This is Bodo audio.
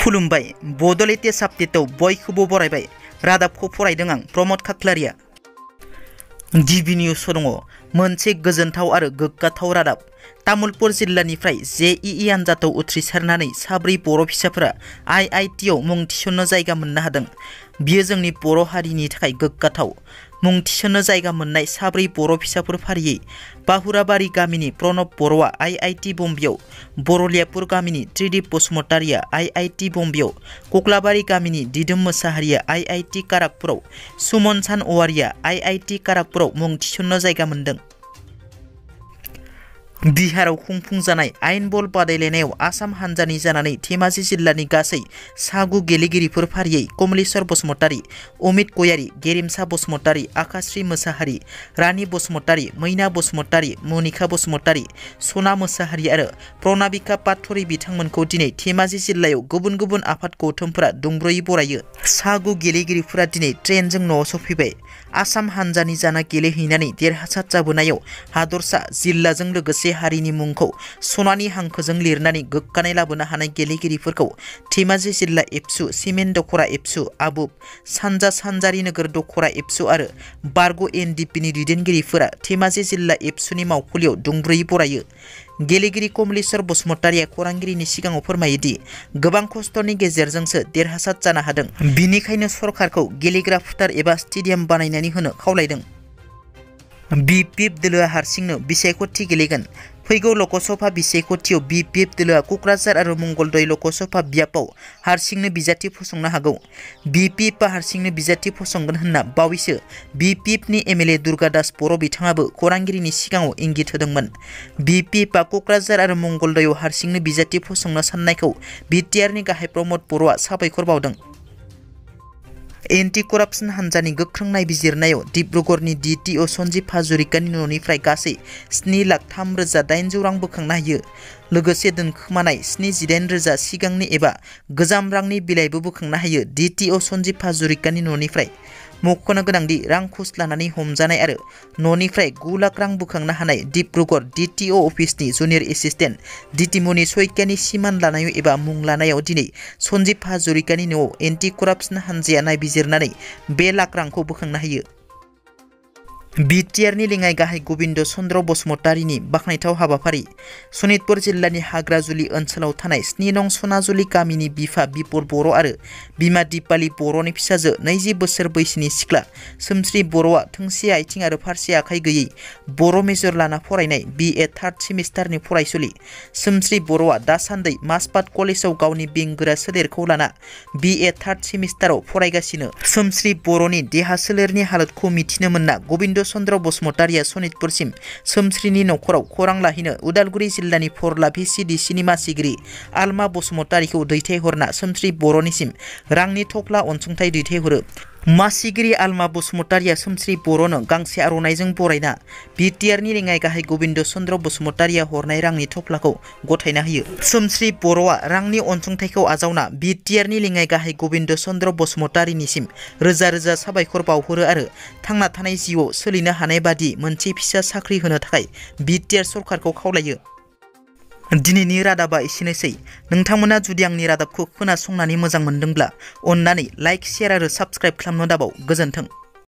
खुलुमबाय बड' लेटेस्ट आपडेटआव बयखौबो बरायबाय रादाबखौ फरायदों आं प्रमद खाख्लारिया। गिबि निउस दङ मोनसे गोजोनथाव आरो गोग्गाथाव रादाब। तामुलपुर जिल्लानिफ्राय जेईई आनजादाव उथ्रिसारनानै साब्रै बर' फिसाफोरा आईआईटीआव मुं थिसननो जायगा मोननो हादों। बियो जोंनि बर' हारिनि थाखाय गोग्गाथाव। मुं थिसननो जायगा मोननाय साब्रै बर' फिसाफोर फारियै बाहुराबारि गामिनि प्रणब बर'आ आईआईटी बम्बेआव, बरलियापुर गामिनि त्रिदिप बसुमतारिया आईआईटी बम्बेआव, कक्लाबारि गामिनि दिदोम मोसाहारिया आईआईटी काराकपुराव, सुमन सान औवारिया आईआईटी काराकपुराव मुं थिसननो जायगा मोनदों। बिहाराव खुंफुंजानाय आइन बल बादायलायनायाव आसाम हानजानि जानानै धेमाजि जिल्लानि गासै सा9 गेलेगिरिफोर फारियै कमलेश्वर बसुमतारी, अमित गयारी, गेरेमसा बसुमतारी, आकाश्री मोसाहारी, रानी बसुमतारी, मैना बसुमतारी, मनिका बसुमतारी, सना मोसाहारी आरो प्रनाबिका पाटरि बिथांमोनखौ दिनै धेमाजि जिल्लायाव गुबुन गुबुन आफाद गौथुमफोरा दुंब्रुयै बरायो। सा9 गेलेगिरिफोरा दिनै ट्रेनजों न'आव सफैबाय। आसाम हानजानि जाना गेलेहैनानै देरहासार जाबोनायाव हादरसा जिल्लाजों लोगोसे हारिनि मुंखौ सनानि हांखोजों लिरनानै गोग्गानाय लाबोनो हानाय गेलेगिरिफोरखौ धेमाजि जिल्ला एबसु, सिमेन्ट दखरा एबसु, आबुब, सानजा सानजारि नोगोर दखरा एबसु आरो बारग' एनडिपिनि दैदेनगिरिफोरा धेमाजि जिल्ला एबसुनि मावखुलियाव दुंब्रुयै बरायो। गेलेगिरि कमलेश्वर बसुमतारिया खौरांगिरिनि सिगाङाव फोरमायोदि गोबां खस्थ'नि गेजेरजोंसो देरहासार जानो हादों। बिनिखायनो सरकारखौ गेलेग्रा फोथार एबा स्टेडियाम बानायनानै होनो खावलायदों। BPF दोलोआ हारसिंनो बिसायख'थि गेलेगोन। फैगौ लकसभा बिसायख'थियाव BPF दोलोआ क'क्राझार आरो मंगलदै लकसभा बियाबाव हारसिंनो बिजाथि फसंनो हागौ। BPFआ हारसिंनो बिजाथि फसंगोन होनना बावैसो BPFनि MLA दुर्गादास बर' बिथाङाबो खौरांगिरिनि सिगाङाव इंगित होदोंमोन। BPFआ क'क्राझार आरो मंगलदैआव हारसिंनो बिजाथि फसंनो साननायखौ BTRनि गाहाय प्रमद बर'आ साबायखर बावदों। एन्टि करापसन हानजानि गोख्रों नायबिजिरनायाव डिब्रुगड़नि DTO सन्जीब हाजरिकानि न'निफ्राय गासै 7,03,800 रां बोखांनो हायो। लोगोसे दोनखोमानाय 78,000 सिगांनि एबा गोजाम रांनि बिलाइबो बोखांनो हायो। DTO सन्जीब हाजरिकानि न'निफ्राय मख'नो गोनांदि रां घुस लानानै हमजानाय आरो न'निफ्राय 9 लाख रां बोखांनो हानाय डिब्रुगड़ DTO अफिसनि जुनियर एसिस्टेन्ट दितिमनि सयकियानि सिमान लानायाव एबा मुं लानायाव दिनै सन्जीब हाजरिकानि न'आव एन्टि करापसन हानजाया नायबिजिरनानै 2 लाख रांखौ बोखांनो हायो। BTRनि लेङाइ गाहाय गबिन्द चन्द्र बसुमतारीनि बाखनायथाव हाबाफारि। सनितपुर जिल्लानि हाग्राजुलि ओनसोलाव थानाय 7 नं सनाजुलि गामिनि बिफा बिपर बर' आरो बिमा दिपाली बर'नि फिसाजो 20 बोसोर बैसोनि सिख्ला सोमस्रि बर'आ थोंसे आथिं आरो फारसे आखाइ गैयै बर' मेजर लाना फरायनाय BA 3rd सेमिस्टारनि फरायसुलि। सोमस्रि बर'आ दासान्दि माजबाद कलेजाव गावनि बेंगोरा सोलेरखौ लाना BA 3rd सेमिस्टाराव फरायगासिनो। सोमस्रि बर'नि देहा सोलेरनि हालोदखौ मिथिनो मोनना गबिन्द चन्द्र बसुमतारीया सनितपुरसिम सोमस्रिनि न'खराव खौरां लाहैनो उदालगुरि जिल्लानि फरला VCDCनि मासिगिरि आलमा बसुमतारीखौ दैथायहरना सोमस्रि बर'निसिम रांनि थफ्ला अनसुंथाइ दैथायहरो। मासिगिरि आलमा बसुमतारीया सोमस्रि बर'नो गांसे आर'नाइजों बरायना BTRनि लेङाइ गाहाय गबिन्द चन्द्र बसुमतारीया हरनाय रांनि थफ्लाखौ गथायना होयो। सोमस्रि बर'आ रांनि अनसुंथाइखौ आजावना BTRनि लेङाइ गाहाय गबिन्द चन्द्र बसुमतारीनिसिम रोजा रोजा साबायखर बावहरो आरो थांना थानाय जिउआव सोलिनो हानाय बादि मोनसे फिसा साख्रि होनो थाखाय BTR सरकारखौ खावलायो। दिनैनि रादाबा एसेनोसै। नोंथांमोना जुदि आंनि रादाबखौ खोनासंनानै मोजां मोनदोंब्ला अन्नानै लाइक, शेयार आरो साबस्क्राइब खालामनो दाबाव। गोजोन्थों।